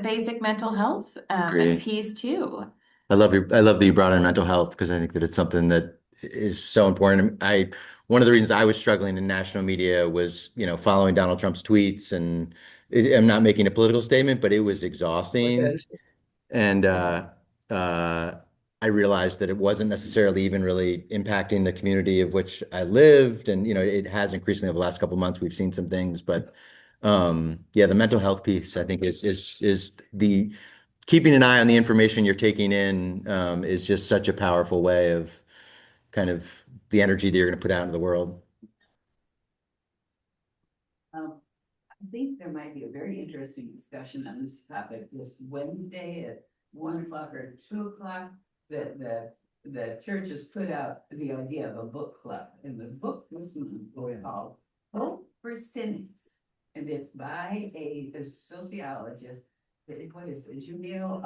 basic mental health Agree. piece too. I love that you brought in mental health because I think that it's something that is so important. One of the reasons I was struggling in national media was, following Donald Trump's tweets, and I'm not making a political statement, but it was exhausting. And I realized that it wasn't necessarily even really impacting the community of which I lived. And, it has increasingly over the last couple of months, we've seen some things, but the mental health piece, I think is keeping an eye on the information you're taking in is just such a powerful way of kind of the energy that you're going to put out into the world. I think there might be a very interesting discussion on this topic this Wednesday at 1 o'clock or 2 o'clock. The church has put out the idea of a book club, and the book this month will called Hope for Cynics. And it's by a sociologist, what is it, Jamil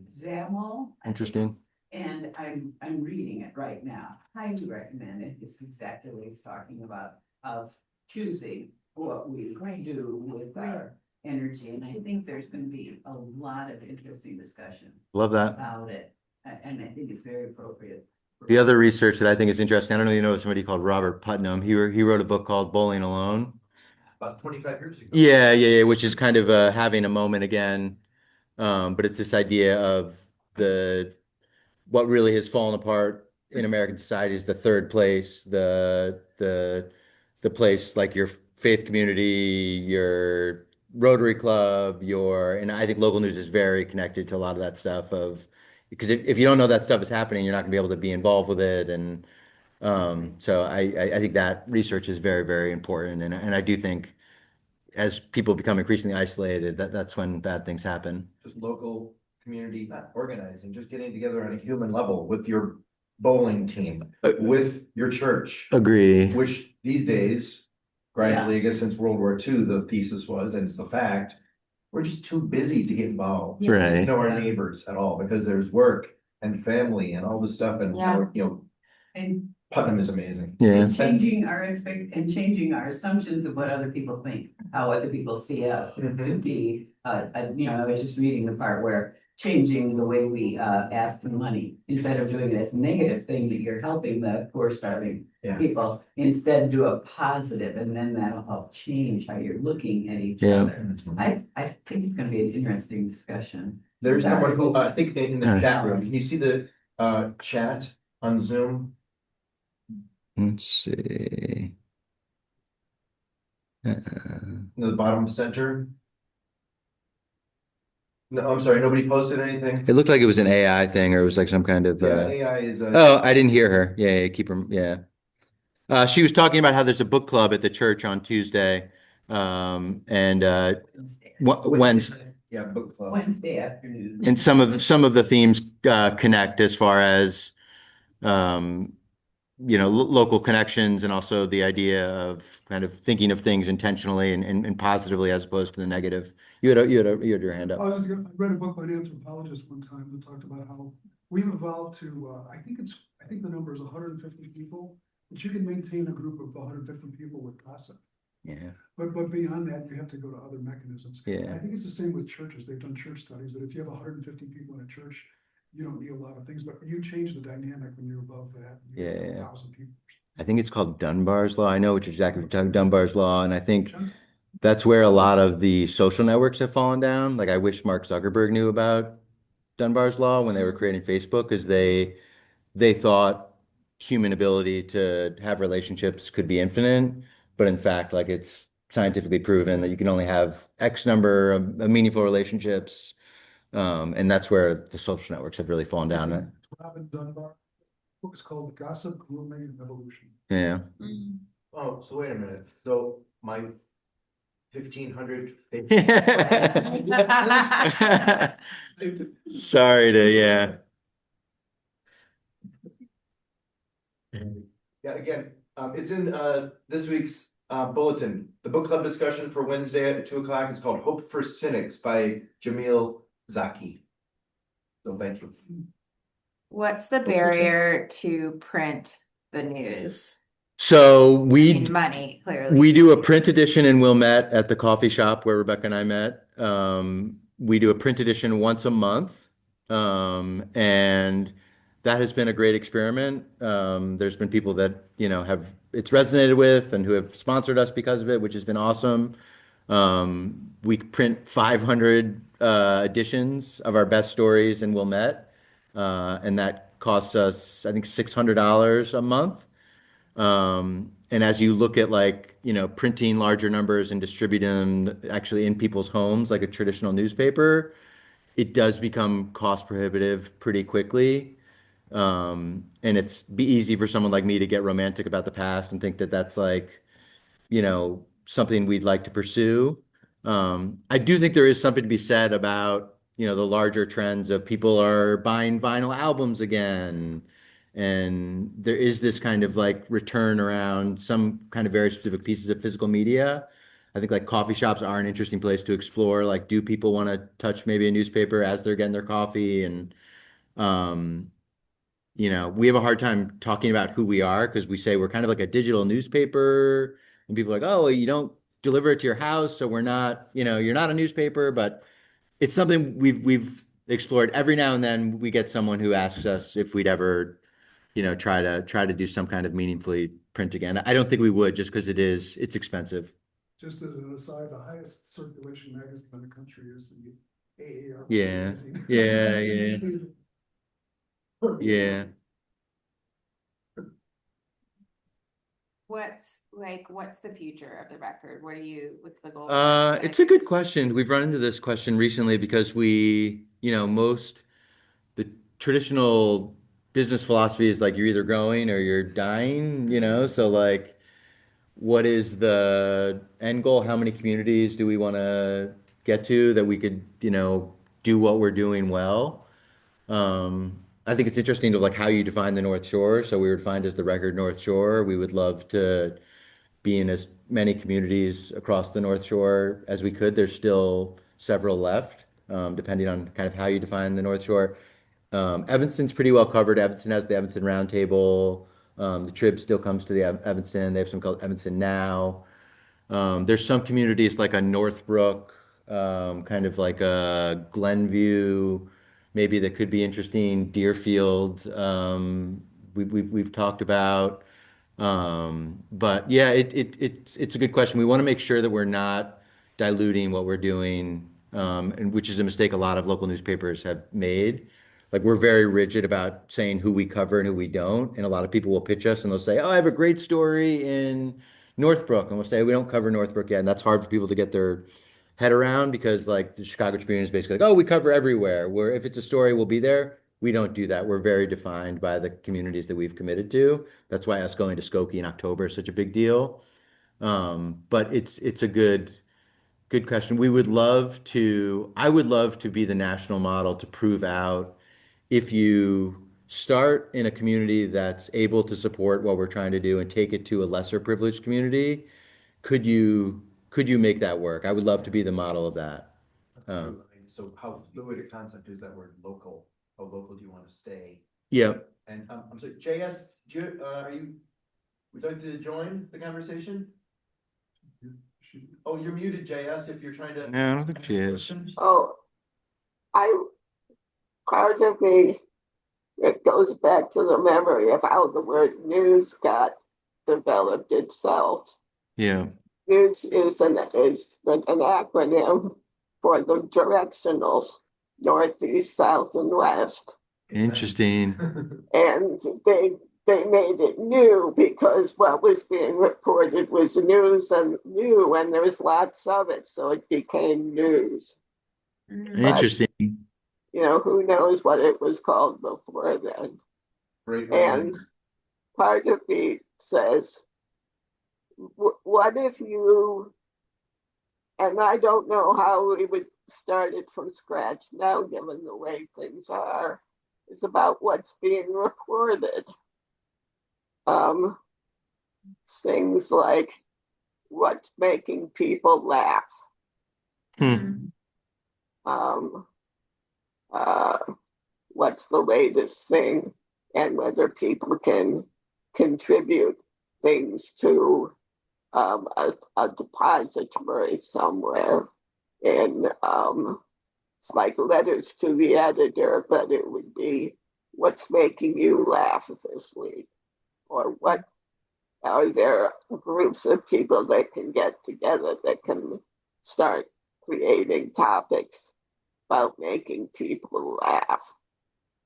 Zamel? Interesting. And I'm reading it right now. Highly recommend it. It's exactly what he's talking about, of choosing what we do with our energy. And I think there's going to be a lot of interesting discussion Love that. about it. And I think it's very appropriate. The other research that I think is interesting, I don't know if you know somebody called Robert Putnam. He wrote a book called Bowling Alone. About 25 years ago. Yeah, which is kind of having a moment again. But it's this idea of what really has fallen apart in American society is the third place, the place like your faith community, your Rotary Club, and I think local news is very connected to a lot of that stuff because if you don't know that stuff is happening, you're not gonna be able to be involved with it. And so I think that research is very, very important. And I do think as people become increasingly isolated, that's when bad things happen. Just local community organizing, just getting together on a human level with your bowling team, with your church. Agree. Which these days, gradually, I guess since World War II, the thesis was, and it's the fact, we're just too busy to get involved. Right. To know our neighbors at all, because there's work and family and all this stuff, and And Putnam is amazing. Yeah. changing our assumptions of what other people think, how other people see us. It could be, I was just reading the part where changing the way we ask for money, instead of doing it as a negative thing that you're helping the poor starving people, instead do a positive, and then that'll help change how you're looking at each other. I think it's gonna be an interesting discussion. There's Sorry. someone who, I think in the All right. chat room, can you see the chat on Zoom? Let's see. In the bottom center? No, I'm sorry, nobody posted anything? It looked like it was an AI thing, or it was like some kind of. Yeah, AI is Oh, I didn't hear her. Yeah, keep her. Yeah. She was talking about how there's a book club at the church on Tuesday, and Wednesday. Yeah, book club. Wednesday afternoon. And some of the themes connect as far as local connections, and also the idea of kind of thinking of things intentionally and positively as opposed to the negative. You had your hand up. I read a book by an anthropologist one time that talked about how we've evolved to I think the number is 150 people, but you can maintain a group of 150 people with gossip. Yeah. But beyond that, you have to go to other mechanisms. Yeah. I think it's the same with churches. They've done church studies that if you have 150 people in a church, you don't need a lot of things, but you change the dynamic when you're above that. You have 1,000 people. I think it's called Dunbar's Law. I know what you're talking Dunbar's Law, and I think that's where a lot of the social networks have fallen down. Like I wish Mark Zuckerberg knew about Dunbar's Law when they were creating Facebook, because they thought human ability to have relationships could be infinite, but in fact, like it's scientifically proven that you can only have X number of meaningful relationships, and that's where the social networks have really fallen down. Robin Dunbar. Book is called Gossip, Grooming, and Evolution. Yeah. Oh, so wait a minute. So my 1,500. Sorry to, yeah. Yeah, again, it's in this week's bulletin. The book club discussion for Wednesday at 2 o'clock is called Hope for Cynics by Jamil Zaki. So thank you. What's the barrier to print the news? So Money, clearly. we do a print edition in Wilmette at the coffee shop where Rebecca and I met. We do a print edition once a month, and that has been a great experiment. There's been people that it's resonated with and who have sponsored us because of it, which has been awesome. We print 500 editions of our best stories in Wilmette, and that costs us, I think, $600 a month. And as you look at printing larger numbers and distributing them actually in people's homes like a traditional newspaper, it does become cost prohibitive pretty quickly. And it's be easy for someone like me to get romantic about the past and think that that's like, something we'd like to pursue. I do think there is something to be said about, the larger trends of people are buying vinyl albums again. And there is this kind of like return around some kind of very specific pieces of physical media. I think like coffee shops are an interesting place to explore. Like, do people want to touch maybe a newspaper as they're getting their coffee? And, um, we have a hard time talking about who we are because we say we're kind of like a digital newspaper, and people are like, oh, well, you don't deliver it to your house, so we're not, you're not a newspaper, but it's something we've explored. Every now and then we get someone who asks us if we'd ever, try to do some kind of meaningfully print again. I don't think we would just because it's expensive. Just as an aside, the highest circulation magazine in the country is the AARP Yeah, magazine. yeah. Yeah. What's the future of the record? What's the goal? It's a good question. We've run into this question recently because the traditional business philosophy is like you're either growing or you're dying, so like what is the end goal? How many communities do we want to get to that we could, do what we're doing well? I think it's interesting to like how you define the North Shore. So we were defined as the record North Shore. We would love to be in as many communities across the North Shore as we could. There's still several left, depending on kind of how you define the North Shore. Evanston's pretty well covered. Evanston has the Evanston Roundtable. The Trib still comes to the Evanston. They have something called Evanston Now. There's some communities like a Northbrook, kind of like a Glenview, maybe that could be interesting. Deerfield, we've talked about. But yeah, it's a good question. We want to make sure that we're not diluting what we're doing, and which is a mistake a lot of local newspapers have made. Like we're very rigid about saying who we cover and who we don't. And a lot of people will pitch us and they'll say, oh, I have a great story in Northbrook. And we'll say, we don't cover Northbrook yet. And that's hard for people to get their head around because like the Chicago Tribune is basically like, oh, we cover everywhere. Where if it's a story, we'll be there. We don't do that. We're very defined by the communities that we've committed to. That's why us going to Skokie in October is such a big deal. But it's a good question. I would love to be the national model to prove out if you start in a community that's able to support what we're trying to do and take it to a lesser privileged community, could you make that work? I would love to be the model of that. I mean, so how fluid a concept is that word local? How local do you want to stay? Yeah. And I'm sorry, JS, would you like to join the conversation? Oh, you're muted, JS, if you're trying to. No, I don't think she is. Oh, part of me, it goes back to the memory of how the word news got developed itself. Yeah. News is an acronym for the directionals, northeast, south, and west. Interesting. And they made it new because what was being reported was news and new, and there was lots of it, so it became news. Interesting. But, who knows what it was called before then. Right. And part of me says, what if you, and I don't know how we would start it from scratch now, given the way things are, it's about what's being reported. Things like what's making people laugh. What's the latest thing, and whether people can contribute things to a depository somewhere. And it's like letters to the editor, but it would be what's making you laugh this week, or what are there groups of people that can get together that can start creating topics about making people laugh.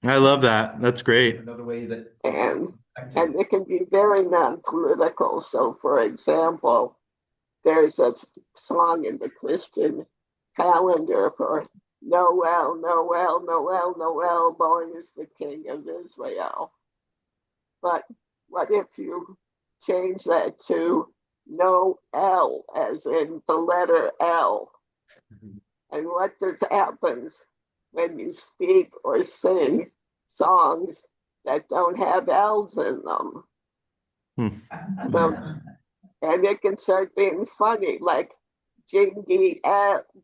I love that. That's great. Another way that. And it can be very non-political. So, for example, there's a song in the Christian calendar for Noel, Noel, Noel, Noel, born is the King of Israel. But what if you change that to no L, as in the letter L? And what happens when you speak or sing songs that don't have L's in them? So, and it can start being funny, like Jingy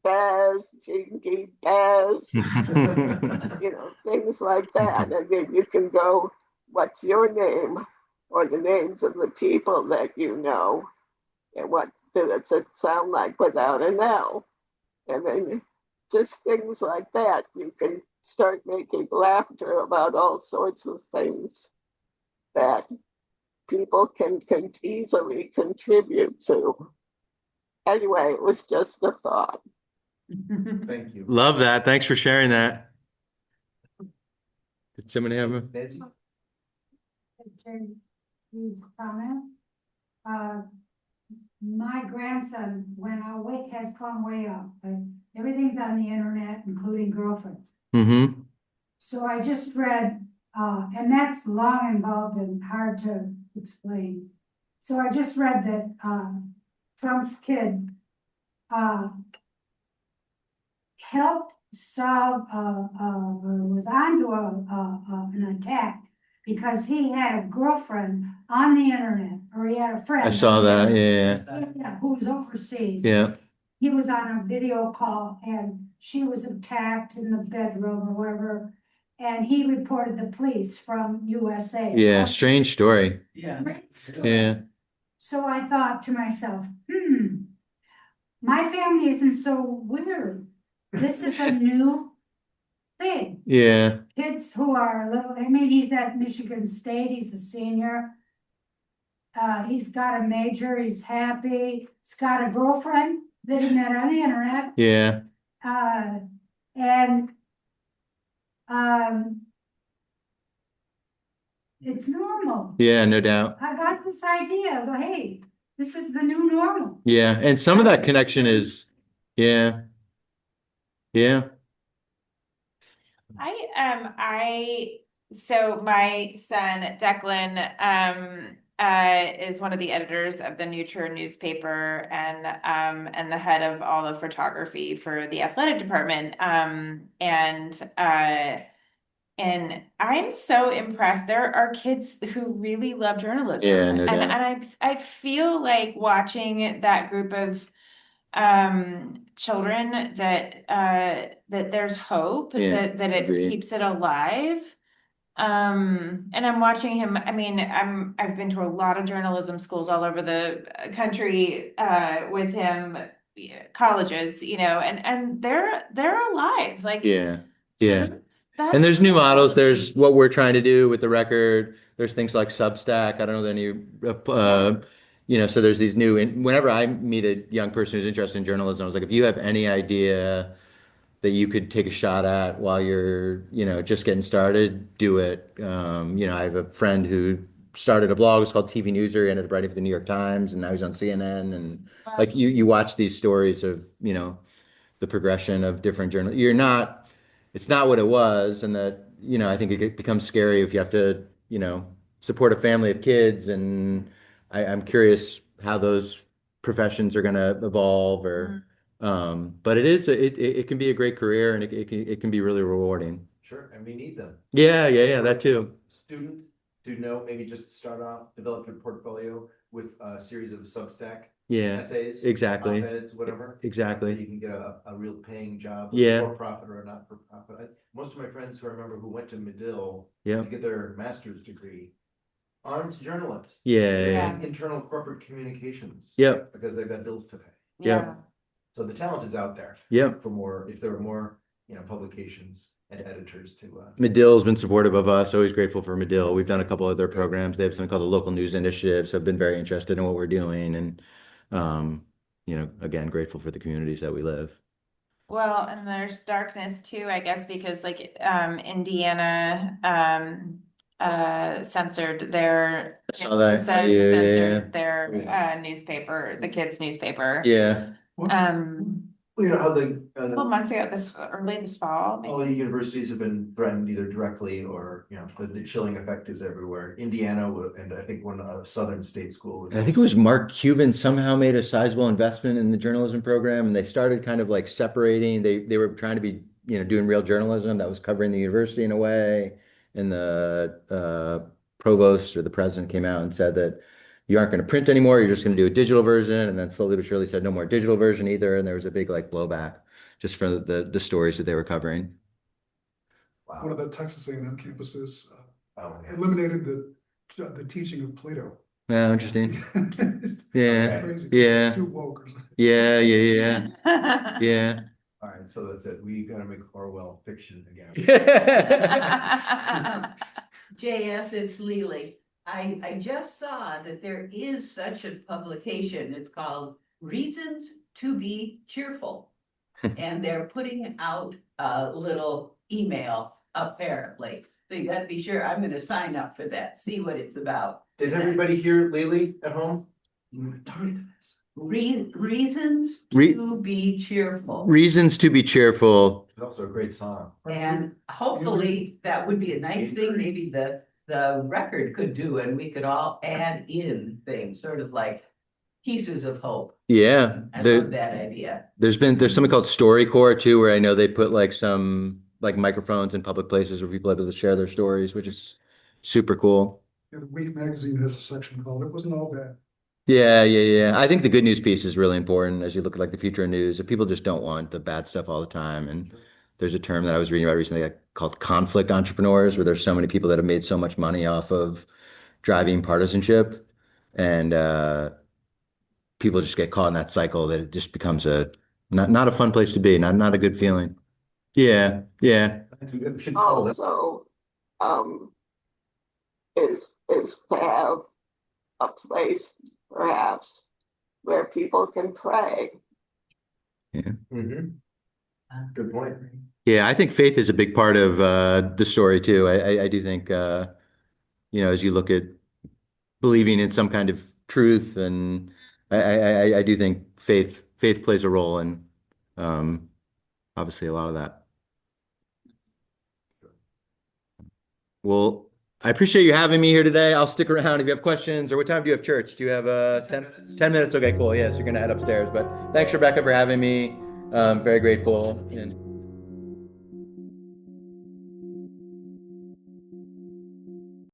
Baz, Jingy Baz, things like that. And then you can go, what's your name? Or the names of the people that you know. And what does it sound like without an L? And then just things like that. You can start making laughter about all sorts of things that people can easily contribute to. Anyway, it was just a thought. Thank you. Love that. Thanks for sharing that. Did somebody have a? Nancy? Steve's comment. My grandson, when our weight has gone way up, but everything's on the internet, including girlfriend. Mm-hmm. So I just read, and that's long involved and hard to explain. So I just read that Trump's kid helped solve, was onto an attack because he had a girlfriend on the internet, or he had a friend. I saw that. Yeah. Yeah, who was overseas. Yeah. He was on a video call and she was attacked in the bedroom or wherever. And he reported the police from USA. Yeah. Strange story. Yeah. Yeah. So I thought to myself, my family isn't so weird. This is a new thing. Yeah. Kids who are little, I mean, he's at Michigan State, he's a senior. He's got a major, he's happy, he's got a girlfriend that he met on the internet. Yeah. And it's normal. Yeah, no doubt. I got this idea of, hey, this is the new normal. Yeah. And some of that connection is, yeah. Yeah. So my son Declan is one of the editors of the Nurture newspaper and the head of all the photography for the athletic department. And I'm so impressed. There are kids who really love journalism. Yeah, no doubt. And I feel like watching that group of children that there's hope, Yeah, that it agreed. keeps it alive. And I'm watching him. I mean, I've been to a lot of journalism schools all over the country with him, colleges, and they're alive. Like, Yeah. so Yeah. that's And there's new models. There's what we're trying to do with the record. There's things like Substack. I don't know any, so there's these new, and whenever I meet a young person who's interested in journalism, I was like, if you have any idea that you could take a shot at while you're, just getting started, do it. I have a friend who started a blog. It's called TV Newser. He ended up writing for the New York Times, and now he's on CNN. And like you watch these stories of, the progression of different journalists. It's not what it was. And that, I think it becomes scary if you have to, support a family of kids. And I'm curious how those professions are going to evolve but it can be a great career, and it can be really rewarding. Sure, and we need them. Yeah, that too. Student to know, maybe just start off, develop your portfolio with a series of Substack essays, exactly. op-eds, whatever. Exactly. You can get a real paying job, Yeah. for profit or not for profit. Most of my friends who I remember who went to Medill Yeah. to get their master's degree aren't journalists. Yeah. They're in internal corporate communications. Yep. Because they've got bills to pay. Yeah. So the talent is out there. Yep. For more, if there were more, publications and editors to. Medill's been supportive of us. Always grateful for Medill. We've done a couple other programs. They have something called the Local News Initiative. So I've been very interested in what we're doing, and again, grateful for the communities that we live. Well, and there's darkness too, I guess, because like Indiana censored their their newspaper, the kids' newspaper. Yeah. You know how the, A couple months ago, early this fall, all the maybe. universities have been threatened either directly or, the chilling effect is everywhere. Indiana and I think one southern state school. I think it was Mark Cuban somehow made a sizable investment in the journalism program, and they started kind of like separating. They were trying to be, doing real journalism that was covering the university in a way. And the provost or the president came out and said that you aren't going to print anymore. You're just going to do a digital version. And then slowly but surely said no more digital version either. And there was a big like blowback just for the stories that they were covering. One of the Texas A&M campuses Oh, yeah. eliminated the teaching of Plato. Yeah, interesting. Yeah, Crazy. yeah, Too woke or something. yeah. All right, so that's it. We gotta make Orwell fiction again. JS, it's Lily. I just saw that there is such a publication. It's called Reasons to Be Cheerful. And they're putting out a little email apparently. So you gotta be sure. I'm gonna sign up for that, see what it's about. Did everybody hear Lily at home? You targeted this. Reasons Re- to be cheerful. Reasons to be cheerful. It's also a great song. And hopefully that would be a nice thing, maybe the record could do, and we could all add in things, sort of like pieces of hope. Yeah, I love that idea. there's something called StoryCorps too, where I know they put like some like microphones in public places where people are able to share their stories, which is super cool. Yeah, the Week magazine has a section called It Wasn't All Bad. Yeah. I think the good news piece is really important as you look at like the future of news. If people just don't want the bad stuff all the time. And there's a term that I was reading about recently called conflict entrepreneurs, where there's so many people that have made so much money off of driving partisanship. And people just get caught in that cycle that it just becomes not a fun place to be, not a good feeling. Yeah. We should call them. Also, is to have a place perhaps where people can pray. Mhm. Good point. Yeah, I think faith is a big part of the story too. I do think as you look at believing in some kind of truth, and I do think faith plays a role in obviously a lot of that. Well, I appreciate you having me here today. I'll stick around if you have questions. Or what time do you have church? Do you have 10 minutes? 10 minutes? Okay, cool. Yeah, so you're gonna head upstairs. But thanks, Rebecca, for having me. Very grateful. And